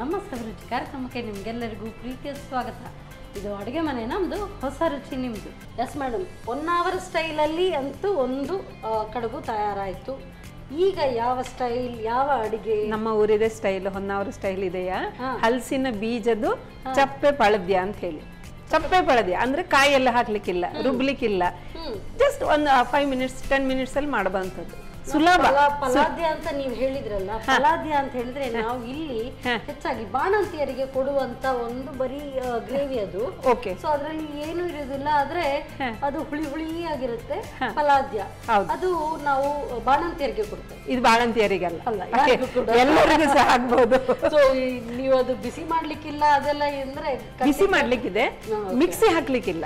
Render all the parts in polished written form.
ನಮಸ್ತೆ ರುಚಿ ಕಾರ್ಯಕ್ರಮಕ್ಕೆ ನಿಮಗೆಲ್ಲರಿಗೂ ಪ್ರೀತಿಯ ಸ್ವಾಗತ. ಇದು ಅಡುಗೆ ಮನೆ, ನಮ್ಮದು ಹೊಸ ರುಚಿ ನಿಮ್ಮದು. ಎಸ್ ಮೇಡಮ್, 1 ಅವರ್ ಸ್ಟೈಲಲ್ಲಿ ಅಂತೂ ಒಂದು ಕಡುಬು ತಯಾರಾಯಿತು. ಈಗ ಯಾವ ಸ್ಟೈಲ್, ಯಾವ ಅಡಿಗೆ? ನಮ್ಮ ಊರಿದೆ ಸ್ಟೈಲ್, ಹೊನ್ನಾವರ ಸ್ಟೈಲ್ ಇದೆಯಾ? ಹಲಸಿನ ಬೀಜದ್ದು ಚಪ್ಪೆ ಪಳದ್ಯ ಅಂತ ಹೇಳಿ. ಚಪ್ಪೆ ಪಳದ್ಯ ಅಂದ್ರೆ ಕಾಯಿ ಎಲ್ಲ ಹಾಕ್ಲಿಕ್ಕಿಲ್ಲ, ರುಬ್ಲಿಕ್ಕಿಲ್ಲ, ಜಸ್ಟ್ ಒಂದು 5 ಮಿನಿಟ್ಸ್ 10 ಮಿನಿಟ್ಸ್ ಅಲ್ಲಿ ಮಾಡಬಂತದ್ದು. ಸುಲಭ. ಫಲಾದ್ಯ ಅಂತ ನೀವು ಹೇಳಿದ್ರಲ್ಲ, ಫಲಾದ್ಯ ಅಂತ ಹೇಳಿದ್ರೆ ನಾವು ಇಲ್ಲಿ ಹೆಚ್ಚಾಗಿ ಬಾಣಂತಿಯರಿಗೆ ಕೊಡುವಂತ ಒಂದು ಬರೀ ಗ್ರೇವಿ ಅದು. ಓಕೆ. ಸೊ ಅದ್ರಲ್ಲಿ ಏನು ಇರೋದಿಲ್ಲ, ಆದ್ರೆ ಅದು ಹುಳಿ ಹುಳಿ ಆಗಿರುತ್ತೆ. ಫಲಾದ್ಯ ಅದು ನಾವು ಬಾಣಂತಿಯರಿಗೆ ಕೊಡ್ತೇವೆ. ಇದು ಬಾಣಂತಿಯರಿಗಲ್ಲ, ಅಲ್ಲ, ಎಲ್ಲರಿಗೂ ಸಹ ಆಗ್ಬಹುದು. ಸೊ ನೀವು ಅದು ಬಿಸಿ ಮಾಡ್ಲಿಕ್ಕಿಲ್ಲ, ಅದೆಲ್ಲ ಅಂದ್ರೆ ಬಿಸಿ ಮಾಡ್ಲಿಕ್ಕಿದೆ, ಮಿಕ್ಸಿ ಹಾಕ್ಲಿಕ್ಕಿಲ್ಲ.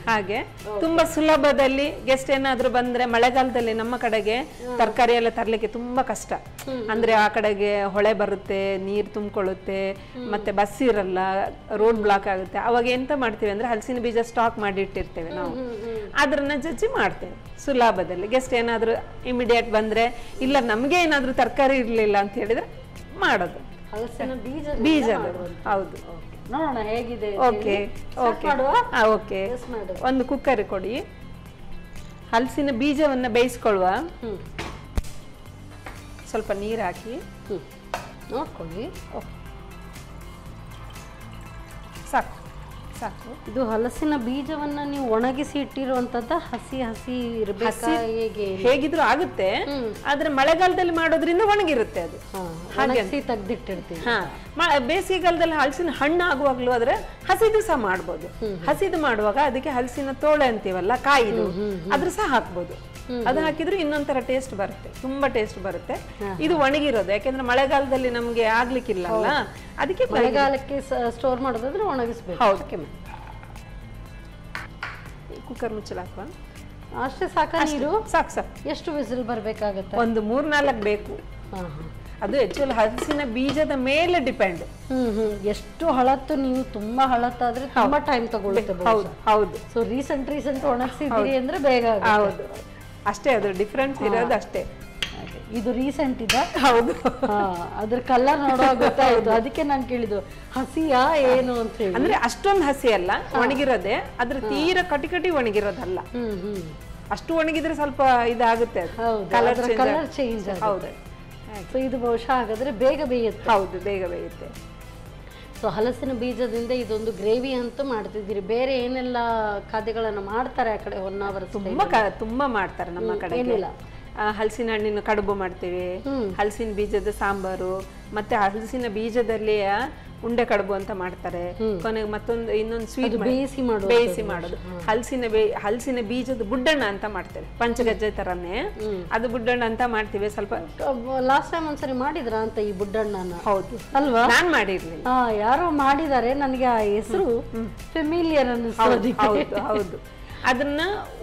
ಹಾಗೆ ತುಂಬಾ ಸುಲಭದಲ್ಲಿ ಗೆಸ್ಟ್ ಏನಾದ್ರು ಬಂದ್ರೆ, ಮಳೆಗಾಲದಲ್ಲಿ ನಮ್ಮ ಕಡೆಗೆ ತರಕಾರಿ ಎಲ್ಲ ತರ್ಲಿಕ್ಕೆ ತುಂಬಾ ಕಷ್ಟ. ಅಂದ್ರೆ ಆ ಕಡೆಗೆ ಹೊಳೆ ಬರುತ್ತೆ, ನೀರ್ ತುಂಬಿಕೊಳ್ಳುತ್ತೆ, ಮತ್ತೆ ಬಸ್ ಇರಲ್ಲ, ರೋಡ್ ಬ್ಲಾಕ್ ಆಗುತ್ತೆ. ಅವಾಗ ಎಂತ ಮಾಡ್ತೀವಿ ಅಂದ್ರೆ ಹಲಸಿನ ಬೀಜ ಸ್ಟಾಕ್ ಮಾಡಿ ಇಟ್ಟಿರ್ತೇವೆ ನಾವು, ಅದ್ರನ್ನ ಜಜ್ಜಿ ಮಾಡ್ತೇವೆ ಸುಲಭದಲ್ಲಿ. ಗೆಸ್ಟ್ ಏನಾದ್ರು ಇಮಿಡಿಯೇಟ್ ಬಂದ್ರೆ, ಇಲ್ಲ ನಮ್ಗೆ ಏನಾದ್ರು ತರಕಾರಿ ಇರ್ಲಿಲ್ಲ ಅಂತ ಹೇಳಿದ್ರೆ ಮಾಡೋದು ಹಲಸಿನ ಬೀಜದ. ಹೌದು, ನೋಡೋಣ ಹೇಗಿದೆ. Okay okay okay. ಒಂದು ಕುಕ್ಕರ್ ಕೊಡಿ, ಹಲಸಿನ ಬೀಜವನ್ನ ಬೇಯಿಸ್ಕೊಳ್ಳುವ. ಸ್ವಲ್ಪ ನೀರು ಹಾಕಿ ನೋಡ್ಕೊಳ್ಳಿ. ಸಾಕು ಸಾಕು. ಇದು ಹಲಸಿನ ಬೀಜವನ್ನ ನೀವು ಒಣಗಿಸಿ ಇಟ್ಟಿರುವಂತದ್ದ, ಹಸಿ ಹಸಿ ಇರಬೇಕಾ? ಹೇಗಿದ್ರು ಆಗುತ್ತೆ, ಆದ್ರೆ ಮಳೆಗಾಲದಲ್ಲಿ ಮಾಡೋದ್ರಿಂದ ಒಣಗಿರುತ್ತೆ ಅದು. ಹಾಗೆ ತೆಗ್ದಿಟ್ಟಿರ್ತೀವಿ. ಬೇಸಿಗೆಗಾಲದಲ್ಲಿ ಹಲಸಿನ ಹಣ್ಣು ಆಗುವಾಗ್ಲೂ ಆದ್ರೆ ಹಸಿದು ಸಹ ಮಾಡ್ಬೋದು. ಹಸಿದು ಮಾಡುವಾಗ ಅದಕ್ಕೆ ಹಲಸಿನ ತೋಳೆ ಅಂತೀವಲ್ಲ, ಕಾಯಿದು, ಅದ್ರ ಸಹ ಹಾಕ್ಬೋದು. ಅದು ಹಾಕಿದ್ರೆ ಇನ್ನೊಂಥರ ಟೇಸ್ಟ್ ಬರುತ್ತೆ, ತುಂಬಾ ಟೇಸ್ಟ್ ಬರುತ್ತೆ. ಇದು ಒಣಗಿರೋದು, ಯಾಕೆಂದ್ರೆ ಮಳೆಗಾಲದಲ್ಲಿ ನಮ್ಗೆ ಆಗ್ಲಿಕ್ಕಿಲ್ಲ ಅಲ್ಲ, ಅದಕ್ಕೆ ಮಳೆಗಾಲಕ್ಕೆ ಸ್ಟೋರ್ ಮಾಡೋದಾದ್ರೆ ಒಣಗಿಸ್ಬೇಕು. ಹೌದು. ಕುಕ್ಕರ್ ಮುಚ್ಚಲ ಹಾಕುವ. ಅಷ್ಟೇ ಸಾಕ? ನೀರು ಸಾಕು ಸಾಕು. ಎಷ್ಟು ವಿಸಿಲ್ ಬರ್ಬೇಕಾಗತ್ತೆ? ಒಂದು 3-4 ಬೇಕು. ಅದು ಆಕ್ಚುಲಿ ಹಲಸಿನ ಬೀಜದ ಮೇಲೆ ಡಿಪೆಂಡ್. ಎಷ್ಟು ಹಳತ್ತು, ನೀವು ತುಂಬಾ ಹಳತ್ತಾದ್ರೆ ತುಂಬಾ ಟೈಮ್ ತಗೊಳುತ್ತೆ. ಹೌದು ಹೌದು. ಸೊ ರೀಸೆಂಟ್ ಒಣಗಿಸಿದ್ದೀರಿ ಅಂದ್ರೆ ಬೇಗ. ಹೌದು, ಅಷ್ಟೇ, ಅದು ಡಿಫ್ರೆನ್ಸ್ ಇರೋದು ಅಷ್ಟೇ. ಇದು ರೀಸೆಂಟ್ ಇದೆ. ಹೌದು. ಅದ್ರ ಕಲರ್ ನೋಡುವಾಗ ಗೊತ್ತಾಯ್ತು, ಅದಕ್ಕೆ ನಾನು ಕೇಳಿದ್ದು ಹಸಿಯಾ ಏನು ಅಂತ ಹೇಳಿ. ಅಂದ್ರೆ ಅಷ್ಟೊಂದು ಹಸಿ ಅಲ್ಲ, ಒಣಗಿರೋದೆ. ಅದ್ರ ತೀರ ಕಟಿ ಒಣಗಿರೋದಲ್ಲ. ಅಷ್ಟು ಒಣಗಿದ್ರೆ ಸ್ವಲ್ಪ ಇದಾಗುತ್ತೆ, ಕಲರ್ ಚೇಂಜ್. ಹೌದು. ಸೊ ಇದು ಬಹುಶಃ ಹಾಗಾದ್ರೆ ಬೇಗ ಬೇಯುತ್ತೆ. ಹೌದು, ಬೇಗ ಬೇಯುತ್ತೆ. ಸೊ ಹಲಸಿನ ಬೀಜದಿಂದ ಇದೊಂದು ಗ್ರೇವಿ ಅಂತೂ ಮಾಡ್ತಿದ್ದೀರಿ. ಬೇರೆ ಏನೆಲ್ಲ ಖಾದ್ಯಗಳನ್ನ ಮಾಡ್ತಾರೆ ಆ ಕಡೆ ಹೊನ್ನಾವರ? ತುಂಬಾ ಮಾಡ್ತಾರೆ ನಮ್ಮ ಕಡೆ. ಏನಿಲ್ಲ, ಹಲಸಿನ ಹಣ್ಣಿನ ಕಡುಬು ಮಾಡ್ತೀವಿ, ಹಲಸಿನ ಬೀಜದ ಸಾಂಬಾರು, ಮತ್ತೆ ಹಲಸಿನ ಬೀಜದಲ್ಲಿ ಉಂಡೆ ಕಡುಬು ಅಂತ ಮಾಡ್ತಾರೆ. ಕೊನೆಗೆ ಇನ್ನೊಂದು ಸ್ವೀಟ್ ಬೇಯಿಸಿ ಮಾಡೋದು. ಹಲಸಿನ ಬೀಜದ ಬುಡ್ಡಣ್ಣ ಅಂತ ಮಾಡ್ತೇವೆ, ಪಂಚಗಜ್ಜೆ ತರನೇ ಅದು ಬುಡ್ಡಣ್ಣ ಅಂತ ಮಾಡ್ತೀವಿ. ಸ್ವಲ್ಪ ಲಾಸ್ಟ್ ಟೈಮ್ ಒಂದ್ಸರಿ ಮಾಡಿದ್ರ ಅಂತ ಈ ಬುಡ್ಡಣ್ಣನ? ಹೌದು ಅಲ್ವಾ? ನಾನ್ ಮಾಡಿರ್ಲಿಲ್ಲ, ಯಾರೋ ಮಾಡಿದ್ದಾರೆ, ನನಗೆ ಆ ಹೆಸರು ಫೆಮಿಲಿಯರ್ ಅನ್ನಿಸ್ತದೆ. ಹೌದು ಹೌದು. ಅದನ್ನ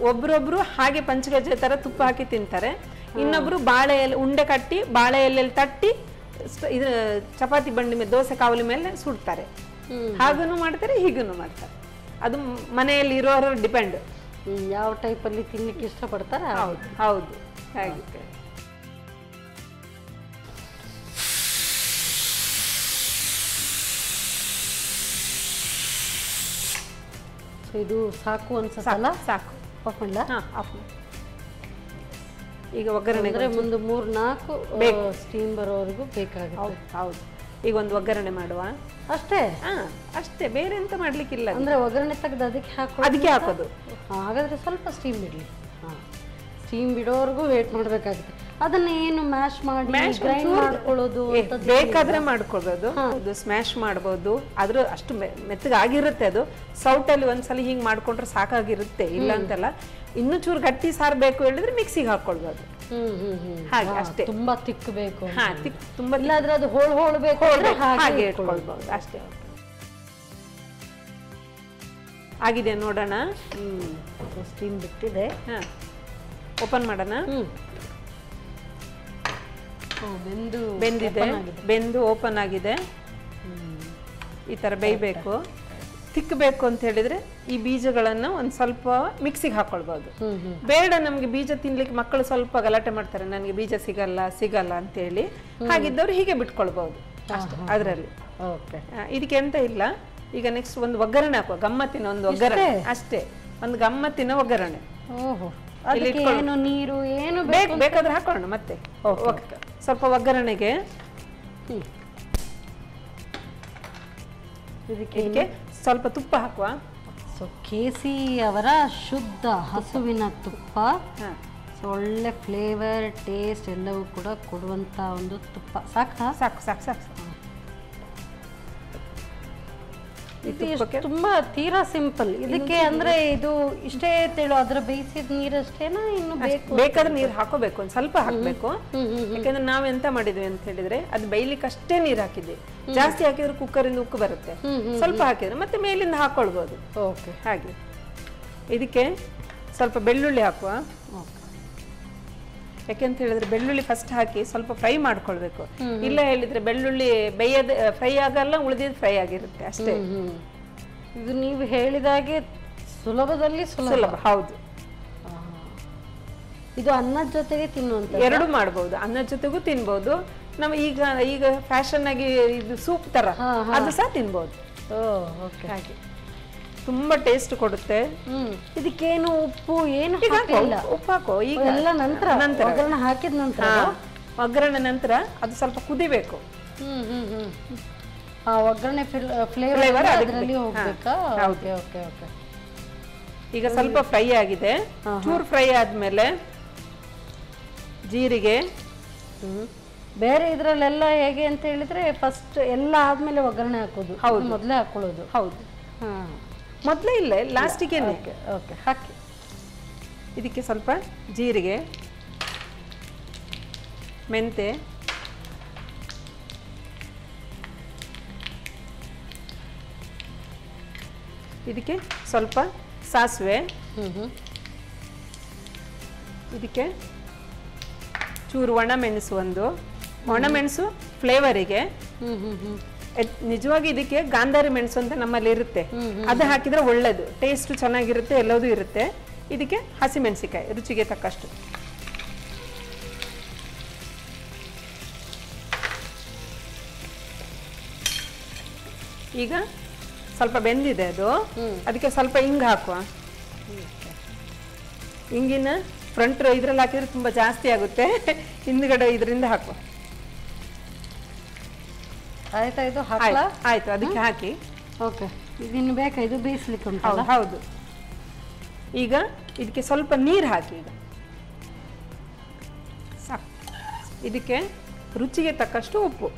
ಒಬ್ರೊಬ್ರು ಹಾಗೆ ಪಂಚಗಜ್ಜೆ ತರ ತುಪ್ಪ ಹಾಕಿ ತಿಂತಾರೆ, ಇನ್ನೊಬ್ರು ಬಾಳೆ ಎಲೆ ಉಂಡೆ ಕಟ್ಟಿ ಬಾಳೆ ಎಲೆಯಲ್ಲಿ ತಟ್ಟಿ ಇದು ಚಪಾತಿ ಬಂಡಿ ಮೇಲೆ, ದೋಸೆ ಕಾವಲಿ ಮೇಲೆ ಸುಡ್ತಾರೆ. ಹಾಗೂನು ಮಾಡ್ತಾರೆ, ಹೀಗೂನು ಮಾಡ್ತಾರೆ. ಅದು ಮನೆಯಲ್ಲಿ ಇರೋರು ಡಿಪೆಂಡ್ ಯಾವ ಟೈಪ್ ಅಲ್ಲಿ ತಿನ್ಲಿಕ್ಕೆ ಇಷ್ಟಪಡ್ತಾರೆ. ಹೌದು ಹೌದು, ಹಾಗೆ. ಇದು ಸಾಕು ಅನ್ಸಲ್ಲ? ಸಾಕು. ಆಫ್ ಮಾಡಲ? ಆಫ್. ಈಗ ಒಗ್ಗರಣೆ ಮುಂದೆ 3-4 ಸ್ಟೀಮ್ ಬರೋವರೆಗೂ ಬೇಕಾಗುತ್ತೆ. ಹೌದು. ಈಗ ಒಂದು ಒಗ್ಗರಣೆ ಮಾಡುವ. ಅಷ್ಟೇ? ಅಷ್ಟೇ, ಬೇರೆ ಎಂತ ಮಾಡ್ಲಿಕ್ಕಿಲ್ಲ. ಅಂದ್ರೆ ಒಗ್ಗರಣೆ ತೆಗೆದು ಅದಕ್ಕೆ ಹಾಕೋದು. ಹಾಗಾದ್ರೆ ಸ್ವಲ್ಪ ಸ್ಟೀಮ್ ಬಿಡ್ಲಿ. ಸ್ಟೀಮ್ ಬಿಡೋವರೆಗೂ ವೇಟ್ ಮಾಡ್ಬೇಕಾಗುತ್ತೆ. ಅದನ್ನ ಏನು ಮ್ಯಾಶ್ ಮಾಡಿ ಗ್ರೈಂಡ್ ಮಾಡ್ಕೊಳ್ಳೋದು? ಬೇಕಾದ್ರೆ ಮಾಡ್ಕೊಳ್ಬೋದು, ಅದು ಸ್ಮ್ಯಾಶ್ ಮಾಡ್ಬೋದು. ಆದ್ರೂ ಅಷ್ಟು ಮೆತ್ತಗಾಗಿರುತ್ತೆ ಅದು. ಸೌಟಲ್ಲಿ ಒಂದ್ಸಲ ಹಿಂಗ್ ಮಾಡ್ಕೊಂಡ್ರೆ ಸಾಕಾಗಿರುತ್ತೆ, ಇಲ್ಲ ಅಂತಲ್ಲ. ಇನ್ನೂ ಚೂರು ಗಟ್ಟಿ ಸಾರು ಬೇಕು ಹೇಳಿದ್ರೆ ಮಿಕ್ಸಿಗೆ ಹಾಕೊಳ್ಬೋದು. ಹಾಗೆ ಅಷ್ಟೇ. ತುಂಬಾ ತಿಕ್ಕಬೇಕು? ತುಂಬಾ ಇಲ್ಲಾದ್ರೆ ಅದು ಹೋಳು ಬೇಕು, ಹಾಗೆ ಇಟ್ಕೊಳ್ಬಹುದು ಅಷ್ಟೇ. ಆಗಿದೆ ನೋಡೋಣ. ಸ್ಟೀಮ್ ಬಿಟ್ಟಿದೆ. ಓಪನ್ ಮಾಡೋಣ. ಬೆಂದು ಓಪನ್ ಆಗಿದೆ. ಈ ತರ ಬೇಯಬೇಕು. ತಿಕ್ಕಬೇಕು ಅಂತ ಹೇಳಿದ್ರೆ ಈ ಬೀಜಗಳನ್ನ ಒಂದ್ ಸ್ವಲ್ಪ ಮಿಕ್ಸಿಗೆ ಹಾಕೊಳ್ಬಹುದು. ಬೇಡ ನಮ್ಗೆ ಬೀಜ ತಿನ್ಲಿಕ್ಕೆ ಮಕ್ಕಳು ಸ್ವಲ್ಪ ಗಲಾಟೆ ಮಾಡ್ತಾರೆ, ನನಗೆ ಬೀಜ ಸಿಗಲ್ಲ ಅಂತ ಹೇಳಿ, ಹಾಗಿದ್ದವ್ರು ಹೀಗೆ ಬಿಟ್ಕೊಳ್ಬಹುದು. ಅಷ್ಟೇ ಅದರಲ್ಲಿ. ಓಕೆ, ಇದಕ್ಕೆ ಎಂತ ಇಲ್ಲ. ಈಗ ನೆಕ್ಸ್ಟ್ ಒಂದು ಒಗ್ಗರಣೆ ಹಾಕುವ, ಗಮ್ಮತ್ತಿನ ಒಂದು ಒಗ್ಗರಣೆ ಅಷ್ಟೇ, ಒಂದು ಗಮ್ಮತ್ತಿನ ಒಗ್ಗರಣೆ. ಓಹೋ, ಏನು ನೀರು ಏನು ಬೇಕಾದ್ರೆ ಹಾಕೊಳ್ಳೋಣ ಮತ್ತೆ. ಸ್ವಲ್ಪ ಒಗ್ಗರಣೆಗೆ ಇದಕ್ಕೆ ಸ್ವಲ್ಪ ತುಪ್ಪ ಹಾಕುವ. ಸೊ KC ಅವರ ಶುದ್ಧ ಹಸುವಿನ ತುಪ್ಪ, ಒಳ್ಳೆ ಫ್ಲೇವರ್ ಟೇಸ್ಟ್ ಎಲ್ಲವೂ ಕೂಡ ಕೊಡುವಂತ ಒಂದು ತುಪ್ಪ. ಸಾಕಾ? ಸಾಕು ಸಾಕು ಸಾಕು. ತುಂಬಾ ತೀರಾ ಸಿಂಪಲ್. ಇದಕ್ಕೆ ಅಂದ್ರೆ ಇದು ಇಷ್ಟೇ ತೇಳು, ಅದರ ಬೇಯಿಸಿದ ನೀರಷ್ಟೇನಾ ಇನ್ನು ಬೇಕಾದ್ರೆ ನೀರು ಹಾಕೋಬೇಕು, ಒಂದು ಸ್ವಲ್ಪ ಹಾಕ್ಬೇಕು. ಯಾಕಂದ್ರೆ ನಾವ್ ಎಂತ ಮಾಡಿದ್ವಿ ಅಂತ ಹೇಳಿದ್ರೆ ಅದು ಬೇಯ್ಲಿಕ್ಕೆ ಅಷ್ಟೇ ನೀರು ಹಾಕಿದ್ವಿ. ಜಾಸ್ತಿ ಹಾಕಿದ್ರೆ ಕುಕ್ಕರ್ ಇಂದ ಉಕ್ಕು ಬರುತ್ತೆ. ಸ್ವಲ್ಪ ಹಾಕಿದ್ರೆ ಮತ್ತೆ ಮೇಲಿಂದ ಹಾಕೊಳ್ಬಹುದು. ಓಕೆ, ಹಾಗೆ. ಇದಕ್ಕೆ ಸ್ವಲ್ಪ ಬೆಳ್ಳುಳ್ಳಿ ಹಾಕುವ. ಯಾಕೆಂತ ಹೇಳಿದ್ರೆ ಬೆಳ್ಳುಳ್ಳಿ ಫಸ್ಟ್ ಹಾಕಿ ಸ್ವಲ್ಪ ಫ್ರೈ ಮಾಡ್ಕೊಳ್ಬೇಕು. ಇಲ್ಲ ಹೇಳಿದ್ರೆ ಬೆಳ್ಳುಳ್ಳಿ ಫ್ರೈ ಆಗಲ್ಲ, ಉಳಿದಿದ್ದು ಫ್ರೈ ಆಗಿರುತ್ತೆ ಅಷ್ಟೇ. ಇದು ನೀವು ಹೇಳಿದಾಗೆ ಸುಲಭದಲ್ಲಿ ಸುಲಭ. ಹೌದು. ಇದು ಅನ್ನದ ಜೊತೆಗೆ ತಿನ್ನುವಂತ ಎರಡು ಮಾಡಬಹುದು, ಅನ್ನದ ಜೊತೆಗೂ ತಿನ್ಬಹುದು. ನಮ್ಮ ಈಗ ಫ್ಯಾಷನ್ ಆಗಿ ಇದು ಸೂಪ್ ತರ ಅದು ಸಹ ತಿನ್ಬಹುದು. ಹಾಗೆ ತುಂಬಾ ಟೇಸ್ಟ್ ಕೊಡುತ್ತೆ. ಇದಕ್ಕೇನು ಉಪ್ಪು ಏನು ಉಪ್ಪು ಹಾಕೋ ಈಗ ಎಲ್ಲ ನಂತರ ಒಗ್ಗರಣೆ ಹಾಕಿದ ನಂತರ, ಒಗ್ಗರಣೆ ನಂತರ ಅದು ಸ್ವಲ್ಪ ಕುದಿಬೇಕು. ಆ ಒಗ್ಗರಣೆ ಫ್ಲೇವರ್ ಅದರಲ್ಲಿ ಹೋಗ್ಬೇಕಾ? Okay okay okay. ಈಗ ಸ್ವಲ್ಪ ಫ್ರೈ ಆಗಿದೆ. ಚೂರು ಫ್ರೈ ಆದ್ಮೇಲೆ ಜೀರಿಗೆ. ಬೇರೆ ಇದ್ರಲ್ಲೆಲ್ಲ ಹೇಗೆ ಅಂತ ಹೇಳಿದ್ರೆ ಫಸ್ಟ್ ಎಲ್ಲ ಆದ್ಮೇಲೆ ಒಗ್ಗರಣೆ ಹಾಕೋದು. ಹೌದು, ಮೊದಲೇ ಹಾಕೊಳ್ಳೋದು. ಹೌದು, ಮೊದಲೇ ಇಲ್ಲ, ಲಾಸ್ಟಿಗೆ. ಓಕೆ, ಹಾಕಿ. ಇದಕ್ಕೆ ಸ್ವಲ್ಪ ಜೀರಿಗೆ, ಮೆಂತೆ, ಇದಕ್ಕೆ ಸ್ವಲ್ಪ ಸಾಸಿವೆ, ಇದಕ್ಕೆ ಚೂರು ಒಣಮೆಣಸು, ಒಂದು ಒಣಮೆಣಸು ಫ್ಲೇವರಿಗೆ. ನಿಜವಾಗಿ ಇದಕ್ಕೆ ಗಾಂಧಾರಿ ಮೆಣಸು ಅಂತ ನಮ್ಮಲ್ಲಿ ಇರುತ್ತೆ, ಅದು ಹಾಕಿದ್ರೆ ಒಳ್ಳೇದು, ಟೇಸ್ಟ್ ಚೆನ್ನಾಗಿರುತ್ತೆ, ಎಲ್ಲದೂ ಇರುತ್ತೆ. ಇದಕ್ಕೆ ಹಸಿಮೆಣಸಿಕಾಯಿ ರುಚಿಗೆ ತಕ್ಕಷ್ಟು. ಈಗ ಸ್ವಲ್ಪ ಬೆಂದಿದೆ ಅದು, ಅದಕ್ಕೆ ಸ್ವಲ್ಪ ಹಿಂಗ್ ಹಾಕುವ. ಹಿಂಗಿನ ಫ್ರಂಟ್ ಇದ್ರಲ್ಲಿ ಹಾಕಿದ್ರೆ ತುಂಬಾ ಜಾಸ್ತಿ ಆಗುತ್ತೆ, ಹಿಂದ್ಗಡೆ ಇದರಿಂದ ಹಾಕುವ. ಆಯ್ತಾ? ಇದು ಆಯ್ತು, ಅದಕ್ಕೆ ಹಾಕಿ. ಓಕೆ, ಇದಿನ್ನು ಬೇಕಾ? ಇದು ಬೇಯಿಸ್ಲಿಕ್ಕೆ ಉಂಟಲ್ಲ? ಹೌದು. ಈಗ ಇದಕ್ಕೆ ಸ್ವಲ್ಪ ನೀರು ಹಾಕಿ. ಈಗ ಸಾಕು. ಇದಕ್ಕೆ ರುಚಿಗೆ ತಕ್ಕಷ್ಟು ಉಪ್ಪು.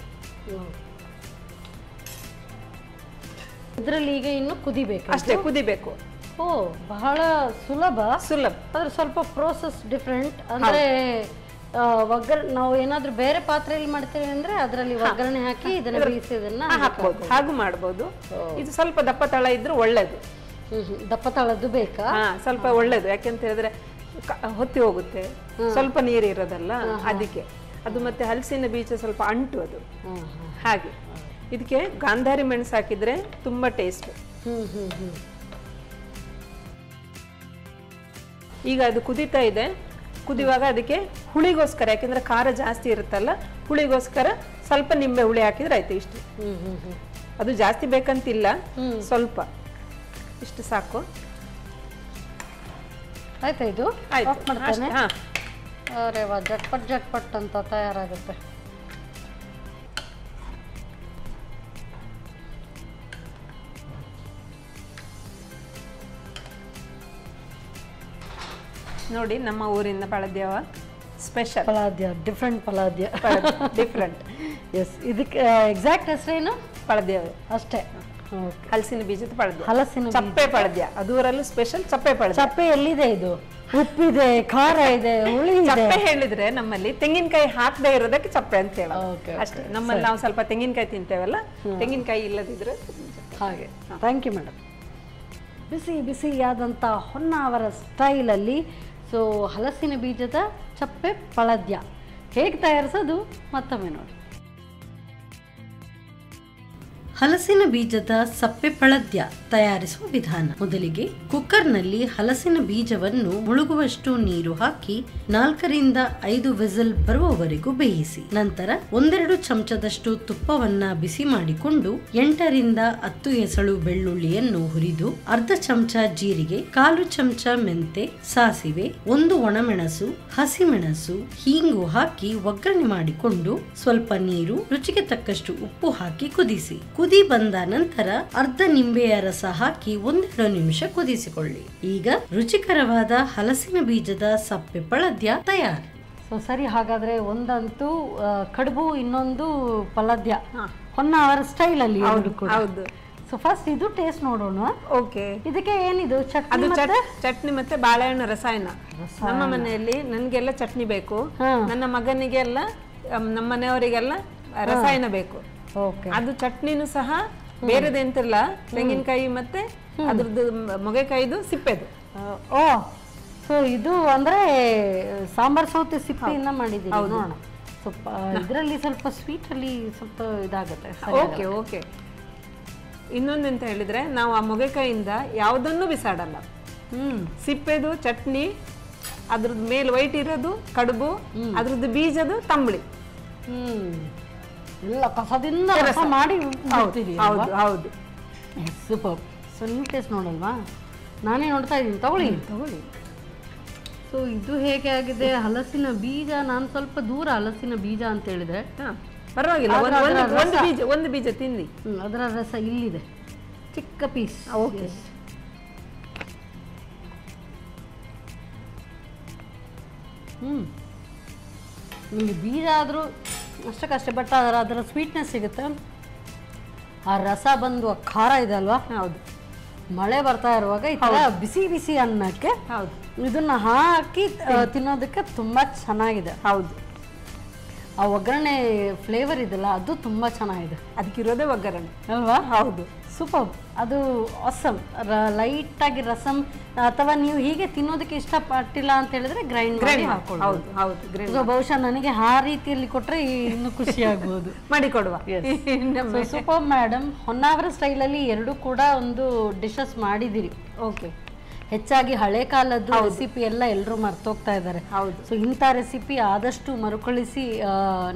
ಇದರಲ್ಲಿ ಈಗ ಇನ್ನು ಕುದಿಬೇಕು ಅಷ್ಟೇ, ಕುದಿಬೇಕು. ಓ, ಬಹಳ ಸುಲಭ. ಆದ್ರೆ ಸ್ವಲ್ಪ ಪ್ರೋಸೆಸ್ ಡಿಫ್ರೆಂಟ್. ಅಂದ್ರೆ ಒಗ್ಗರಣೆ ನಾವು ಏನಾದ್ರೂ ಬೇರೆ ಪಾತ್ರೆಯಲ್ಲಿ ಮಾಡ್ತೇವೆ ಅಂದ್ರೆ ಅದರಲ್ಲಿ ಒಗ್ಗರಣೆ ಹಾಕಿ ಇದನ್ನ ಬೇಯಿಸಿದನ್ನ ಹಾಕ್ಬೋದು, ಹಾಗೂ ಮಾಡ್ಬೋದು. ಇದು ಸ್ವಲ್ಪ ದಪ್ಪ ತಳ ಇದ್ರೆ ಒಳ್ಳೇದು. ದಪ್ಪ ತಳದ್ದು ಬೇಕಾ? ಸ್ವಲ್ಪ ಒಳ್ಳೇದು. ಯಾಕೆಂತ ಹೇಳಿದ್ರೆ ಹೊತ್ತಿ ಹೋಗುತ್ತೆ, ಸ್ವಲ್ಪ ನೀರು ಇರೋದಲ್ಲ ಅದಕ್ಕೆ. ಅದು ಮತ್ತೆ ಹಲಸಿನ ಬೀಜ ಸ್ವಲ್ಪ ಅಂಟು ಅದು. ಹಾಗೆ ಇದಕ್ಕೆ ಗಾಂಧಾರಿ ಮೆಣಸು ಹಾಕಿದ್ರೆ ತುಂಬಾ ಟೇಸ್ಟ್. ಈಗ ಅದು ಕುದೀತಾ ಇದೆ. ಕುದಿಯುವಾಗ ಅದಕ್ಕೆ ಹುಳಿಗೋಸ್ಕರ, ಯಾಕೆಂದ್ರೆ ಖಾರ ಜಾಸ್ತಿ ಇರುತ್ತಲ್ಲ, ಹುಳಿಗೋಸ್ಕರ ಸ್ವಲ್ಪ ನಿಂಬೆ ಹುಳಿ ಹಾಕಿದ್ರೆ ಆಯ್ತು. ಇಷ್ಟು, ಅದು ಜಾಸ್ತಿ ಬೇಕಂತಿಲ್ಲ, ಸ್ವಲ್ಪ ಇಷ್ಟು ಸಾಕು. ಆಯ್ತಾ? ಇದು ಆಯ್ತು. ಅರೆ ವಾ, ಜಟ್ಪಟ್ ಜಟ್ಪಟ್ ಅಂತ ತಯಾರಾಗುತ್ತೆ. ನೋಡಿ, ನಮ್ಮ ಊರಿನ ಪಳದ್ಯವ ಸ್ಪೆಷಲ್ ಪಲಾದ್ಯ, ಡಿಫ್ರೆಂಟ್ ಪಲಾದ್ಯ, ಡಿಫ್ರೆಂಟ್. ಎಸ್. ಇದಕ್ಕೆ ಎಕ್ಸಾಕ್ಟ್ ಹೆಸರೇನು? ಪಳದ್ಯ ಅಷ್ಟೇ. ಹಲಸಿನ ಬೀಜದ ಪಳದ್ಯ, ಹಲಸಿನ ಚಪ್ಪೆ ಪಳದ್ಯ. ಅದೂರಲ್ಲೂ ಸ್ಪೆಷಲ್ ಚಪ್ಪೆ ಪಳದ್ಯ. ಚಪ್ಪೆ ಎಲ್ಲಿದೆ? ಇದು ಉಪ್ಪಿದೆ, ಖಾರ ಇದೆ, ಹುಳಿ ಇದೆ. ಚಪ್ಪೆ ಹೇಳಿದ್ರೆ ನಮ್ಮಲ್ಲಿ ತೆಂಗಿನಕಾಯಿ ಹಾಕದೇ ಇರೋದಕ್ಕೆ ಚಪ್ಪೆ ಅಂತ ಹೇಳ ಅಷ್ಟೇ. ನಮ್ಮಲ್ಲಿ ನಾವು ಸ್ವಲ್ಪ ತೆಂಗಿನಕಾಯಿ ತಿಂತೇವಲ್ಲ, ತೆಂಗಿನಕಾಯಿ ಇಲ್ಲದಿದ್ರೆ ಹಾಗೆ. Thank you madam. ಬಿಸಿ ಬಿಸಿಯಾದಂಥ ಹೊನ್ನಾವರ ಸ್ಟೈಲಲ್ಲಿ ಸೊ ಹಲಸಿನ ಬೀಜದ ಚಪ್ಪೆ ಪಳದ್ಯ ಹೇಗೆ ತಯಾರಿಸೋದು ಮತ್ತೊಮ್ಮೆ ನೋಡಿ. ಹಲಸಿನ ಬೀಜದ ಸಪ್ಪೆ ಪಳದ್ಯ ತಯಾರಿಸುವ ವಿಧಾನ. ಮೊದಲಿಗೆ ಕುಕ್ಕರ್ನಲ್ಲಿ ಹಲಸಿನ ಬೀಜವನ್ನು ಮುಳುಗುವಷ್ಟು ನೀರು ಹಾಕಿ 4 ರಿಂದ 5 ವಿಸಿಲ್ ಬರುವವರೆಗೂ ಬೇಯಿಸಿ. ನಂತರ 1-2 ಚಮಚದಷ್ಟು ತುಪ್ಪವನ್ನ ಬಿಸಿ ಮಾಡಿಕೊಂಡು 8 ರಿಂದ 10 ಎಸಳು ಬೆಳ್ಳುಳ್ಳಿಯನ್ನು ಹುರಿದು, ಅರ್ಧ ಚಮಚ ಜೀರಿಗೆ, 1/4 ಚಮಚ ಮೆಂತೆ, ಸಾಸಿವೆ, 1 ಒಣಮೆಣಸು, ಹಸಿಮೆಣಸು, ಹೀಂಗು ಹಾಕಿ ಒಗ್ಗರಣೆ ಮಾಡಿಕೊಂಡು ಸ್ವಲ್ಪ ನೀರು, ರುಚಿಗೆ ತಕ್ಕಷ್ಟು ಉಪ್ಪು ಹಾಕಿ ಕುದಿಸಿ. ಕುದಿ ಬಂದ ನಂತರ ಅರ್ಧ ನಿಂಬೆಯ ರಸ ಹಾಕಿ 1-2 ನಿಮಿಷ ಕುದಿಸಿಕೊಳ್ಳಿ. ಈಗ ರುಚಿಕರವಾದ ಹಲಸಿನ ಬೀಜದ ಸಪ್ಪೆ ಪಳದ್ಯ ತಯಾರು. ಸರಿ, ಹಾಗಾದ್ರೆ ಒಂದಂತೂ ಕಡುಬು, ಇನ್ನೊಂದು ಪಲದ್ಯ ಹೊನ್ನಾವರ ಸ್ಟೈಲ್ ಅಲ್ಲಿ. ಹೌದು. ಸೊ ಫಸ್ಟ್ ಇದು ಟೇಸ್ಟ್ ನೋಡೋಣ. ಓಕೆ. ಇದಕ್ಕೆ ಏನಿದು ಚಟ್ನಿ ಮತ್ತೆ ಬಾಳೆಹಣ್ಣು ರಸಾಯನ. ನಮ್ಮ ಮನೆಯಲ್ಲಿ ನನ್ಗೆಲ್ಲ ಚಟ್ನಿ ಬೇಕು, ನನ್ನ ಮಗನಿಗೆಲ್ಲ ನಮ್ಮ ಮನೆಯವರಿಗೆಲ್ಲ ರಸಾಯನ ಬೇಕು. ಅದು ಚಟ್ನಿನೂ ಸಹ ಬೇರೆದೆಂತಿಲ್ಲ, ತೆಂಗಿನಕಾಯಿ ಮತ್ತೆ ಅದ್ರದ್ದು ಮೊಗೆಕಾಯಿದು ಸಿಪ್ಪೆದು. ಓ, ಸೊ ಇದು ಅಂದ್ರೆ ಸಾಂಬಾರ್ ಸೌತೆ ಸಿಪ್ಪೆಯಿಂದ ಮಾಡಿದ್ದೀವಿ. ನೋಡೋಣ, ಸ್ವಲ್ಪ ಇದರಲ್ಲಿ ಸ್ವಲ್ಪ ಸ್ವೀಟ್ ಅಲ್ಲಿ ಸ್ವಲ್ಪ ಇದಾಗುತ್ತೆ. Okay okay. ಇನ್ನೊಂದೆಂತ ಹೇಳಿದ್ರೆ, ನಾವು ಆ ಮೊಗೆಕಾಯಿಂದ ಯಾವುದನ್ನು ಬಿಸಾಡಲ್ಲ. ಸಿಪ್ಪೆದು ಚಟ್ನಿ, ಅದ್ರದ್ದು ಮೇಲೆ ವೈಟ್ ಇರೋದು ಕಡುಬು, ಅದ್ರದ್ದು ಬೀಜದು ತಂಬಳಿ, ಎಲ್ಲ ಕಸದಿಂದ ರಸ ಮಾಡಿ. ಹೌದು ಹೌದು. ಸೂಪರ್. ಸೊ ನೀವು ಟೇಸ್ಟ್ ನೋಡಲ್ವಾ? ನಾನೇ ನೋಡ್ತಾ ಇದ್ದೀನಿ. ತಗೊಳ್ಳಿ. ಸೊ ಇದು ಹೇಗೆ ಆಗಿದೆ? ಹಲಸಿನ ಬೀಜ, ನಾನು ಸ್ವಲ್ಪ ದೂರ ಹಲಸಿನ ಬೀಜ ಅಂತ ಹೇಳಿದೆ. ಪರವಾಗಿಲ್ಲ, ಒಂದು ಬೀಜ ತಿನ್ನಿ. ಅದರ ರಸ ಇಲ್ಲಿದೆ, ಚಿಕ್ಕ ಪೀಸ್. ಓಕೆ. ನಿಮಗೆ ಬೀಜ ಆದರೂ ಅಷ್ಟಕ್ಕಷ್ಟೇ, ಬಟ್ ಅದರ ಸ್ವೀಟ್ನೆಸ್ ಸಿಗುತ್ತೆ. ಆ ರಸ ಬಂದು ಆ ಖಾರ ಇದೆ ಅಲ್ವಾ? ಹೌದು. ಮಳೆ ಬರ್ತಾ ಇರುವಾಗ ಈ ಥರ ಬಿಸಿ ಬಿಸಿ ಅನ್ನಕ್ಕೆ ಇದನ್ನ ಹಾಕಿ ತಿನ್ನೋದಕ್ಕೆ ತುಂಬಾ ಚೆನ್ನಾಗಿದೆ. ಹೌದು. ಆ ಒಗ್ಗರಣೆ ಫ್ಲೇವರ್ ಇದೆಲ್ಲ, ಅದು ತುಂಬಾ ಚೆನ್ನಾಗಿದೆ. ಅದಕ್ಕಿರೋದೇ ಒಗ್ಗರಣೆ ಅಲ್ವಾ? ಹೌದು. ಸೂಪರ್. ಅದು ಆಸಮ್. ಲೈಟ್ ಆಗಿ ರಸಮ್, ಅಥವಾ ನೀವು ಹೀಗೆ ತಿನ್ನೋದಕ್ಕೆ ಇಷ್ಟಪಟ್ಟಿಲ್ಲ ಅಂತ ಹೇಳಿದ್ರೆ ಗ್ರೈಂಡ್ ಮಾಡಿ ಹಾಕೊಳ್ಳಿ. ಬಹುಶಃ ನನಗೆ ಆ ರೀತಿಯಲ್ಲಿ ಕೊಟ್ರೆ ಇನ್ನು ಖುಷಿ ಆಗ್ಬೋದು. ಮಾಡಿಕೊಡುವ. Super madam. ಹೊನ್ನಾವರ ಸ್ಟೈಲಲ್ಲಿ 2 ಕೂಡ ಒಂದು ಡಿಶಸ್ ಮಾಡಿದಿರಿ. ಓಕೆ. ಹೆಚ್ಚಾಗಿ ಹಳೆ ಕಾಲದ್ದು ರೆಸಿಪಿ ಎಲ್ಲ ಎಲ್ಲರೂ ಮರ್ತೋಗ್ತಾ ಇದ್ದಾರೆ. ಹೌದು. ಸೊ ಇಂಥ ರೆಸಿಪಿ ಆದಷ್ಟು ಮರುಕಳಿಸಿ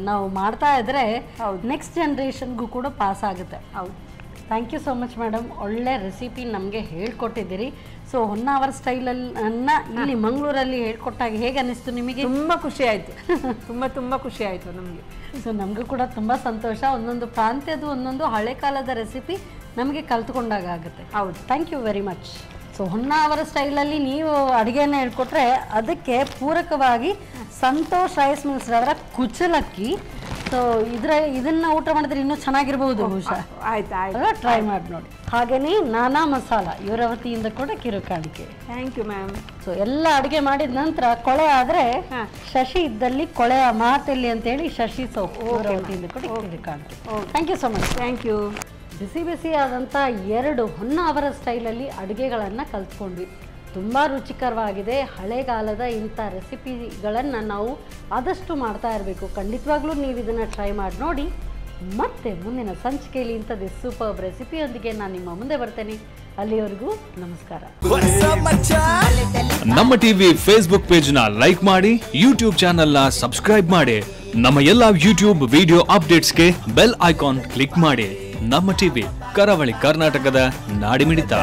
ನಾವು ಮಾಡ್ತಾ ಇದ್ರೆ ನೆಕ್ಸ್ಟ್ ಜನರೇಷನ್ಗೂ ಕೂಡ ಪಾಸ್ ಆಗುತ್ತೆ. ಹೌದು. Thank you so much madam. ಒಳ್ಳೆ ರೆಸಿಪಿ ನಮಗೆ ಹೇಳ್ಕೊಟ್ಟಿದ್ದೀರಿ. ಸೊ ಹೊನ್ನಾವರ ಸ್ಟೈಲನ್ನು ಇಲ್ಲಿ ಮಂಗಳೂರಲ್ಲಿ ಹೇಳ್ಕೊಟ್ಟಾಗ ಹೇಗೆ ಅನ್ನಿಸ್ತು ನಿಮಗೆ? ತುಂಬ ಖುಷಿ ಆಯಿತು. ತುಂಬ ಖುಷಿ ಆಯಿತು ನಮಗೆ. ಸೊ ನಮಗೂ ಕೂಡ ತುಂಬ ಸಂತೋಷ. ಒಂದೊಂದು ಪ್ರಾಂತ್ಯದ ಒಂದೊಂದು ಹಳೆ ಕಾಲದ ರೆಸಿಪಿ ನಮಗೆ ಕಲ್ತ್ಕೊಂಡಾಗ ಆಗುತ್ತೆ. ಹೌದು. Thank you very much. So Honnavar ಸ್ಟೈಲಲ್ಲಿ ನೀವು ಅಡುಗೆನ ಹೇಳ್ಕೊಟ್ರೆ ಅದಕ್ಕೆ ಪೂರಕವಾಗಿ ಸಂತೋಷ್ ರೈಸ್ ಮಿಲ್ಸ್ ಅವರ ಕುಚಲಕ್ಕಿ. ಸೊ ಇದನ್ನ ಊಟ ಮಾಡಿದ್ರೆ ಇನ್ನೂ ಚೆನ್ನಾಗಿರ್ಬಹುದು ಬಹುಶಃ. ಆಯ್ತು, ಟ್ರೈ ಮಾಡಿ ನೋಡಿ. ಹಾಗೇನೆ ನಾನಾ ಮಸಾಲ ಇವರ ವತಿಯಿಂದ ಕೂಡ ಕಿರುಕಾಣಿಕೆ. Thank you ma'am. ಸೊ ಎಲ್ಲ ಅಡುಗೆ ಮಾಡಿದ ನಂತರ ಕೊಳೆ ಆದ್ರೆ ಶಶಿ ಇದ್ದಲ್ಲಿ ಕೊಳೆಯ ಮಾತೆಲ್ಲಿ ಅಂತ ಹೇಳಿ ಶಶಿ ಸೋಪ್ ಇವರ ವತಿಯಿಂದ ಕೂಡ ಕಿರುಕಾಣಿಕೆ. Thank you so much. Thank you. ಬಿಸಿ ಬಿಸಿ ಆದಂಥ 2 ಹೊನ್ನಾವರ ಸ್ಟೈಲಲ್ಲಿ ಅಡುಗೆಗಳನ್ನು ಕಲ್ತ್ಕೊಂಡ್ವಿ. ತುಂಬ ರುಚಿಕರವಾಗಿದೆ. ಹಳೆಗಾಲದ ಇಂಥ ರೆಸಿಪಿಗಳನ್ನು ನಾವು ಆದಷ್ಟು ಮಾಡ್ತಾ ಇರಬೇಕು. ಖಂಡಿತವಾಗ್ಲೂ ನೀವು ಇದನ್ನು ಟ್ರೈ ಮಾಡಿ ನೋಡಿ. ಮತ್ತೆ ಮುಂದಿನ ಸಂಚಿಕೆಯಲ್ಲಿ ಇಂಥದ್ದೇ ಸೂಪರ್ ರೆಸಿಪಿಯೊಂದಿಗೆ ನಾನು ನಿಮ್ಮ ಮುಂದೆ ಬರ್ತೇನೆ. ಅಲ್ಲಿವರೆಗೂ ನಮಸ್ಕಾರ. ನಮ್ಮ ಟಿವಿ ಫೇಸ್ಬುಕ್ ಪೇಜ್ ನ ಲೈಕ್ ಮಾಡಿ, ಯೂಟ್ಯೂಬ್ ಚಾನೆಲ್ ನ ಸಬ್ಸ್ಕ್ರೈಬ್ ಮಾಡಿ. ನಮ್ಮ ಎಲ್ಲಾ ಯೂಟ್ಯೂಬ್ ವಿಡಿಯೋ ಅಪ್ಡೇಟ್ಸ್ಗೆ ಬೆಲ್ ಐಕಾನ್ ಕ್ಲಿಕ್ ಮಾಡಿ. ನಮ್ಮ ಟಿವಿ, ಕರಾವಳಿ ಕರ್ನಾಟಕದ ನಾಡಿಮಿಡಿತ.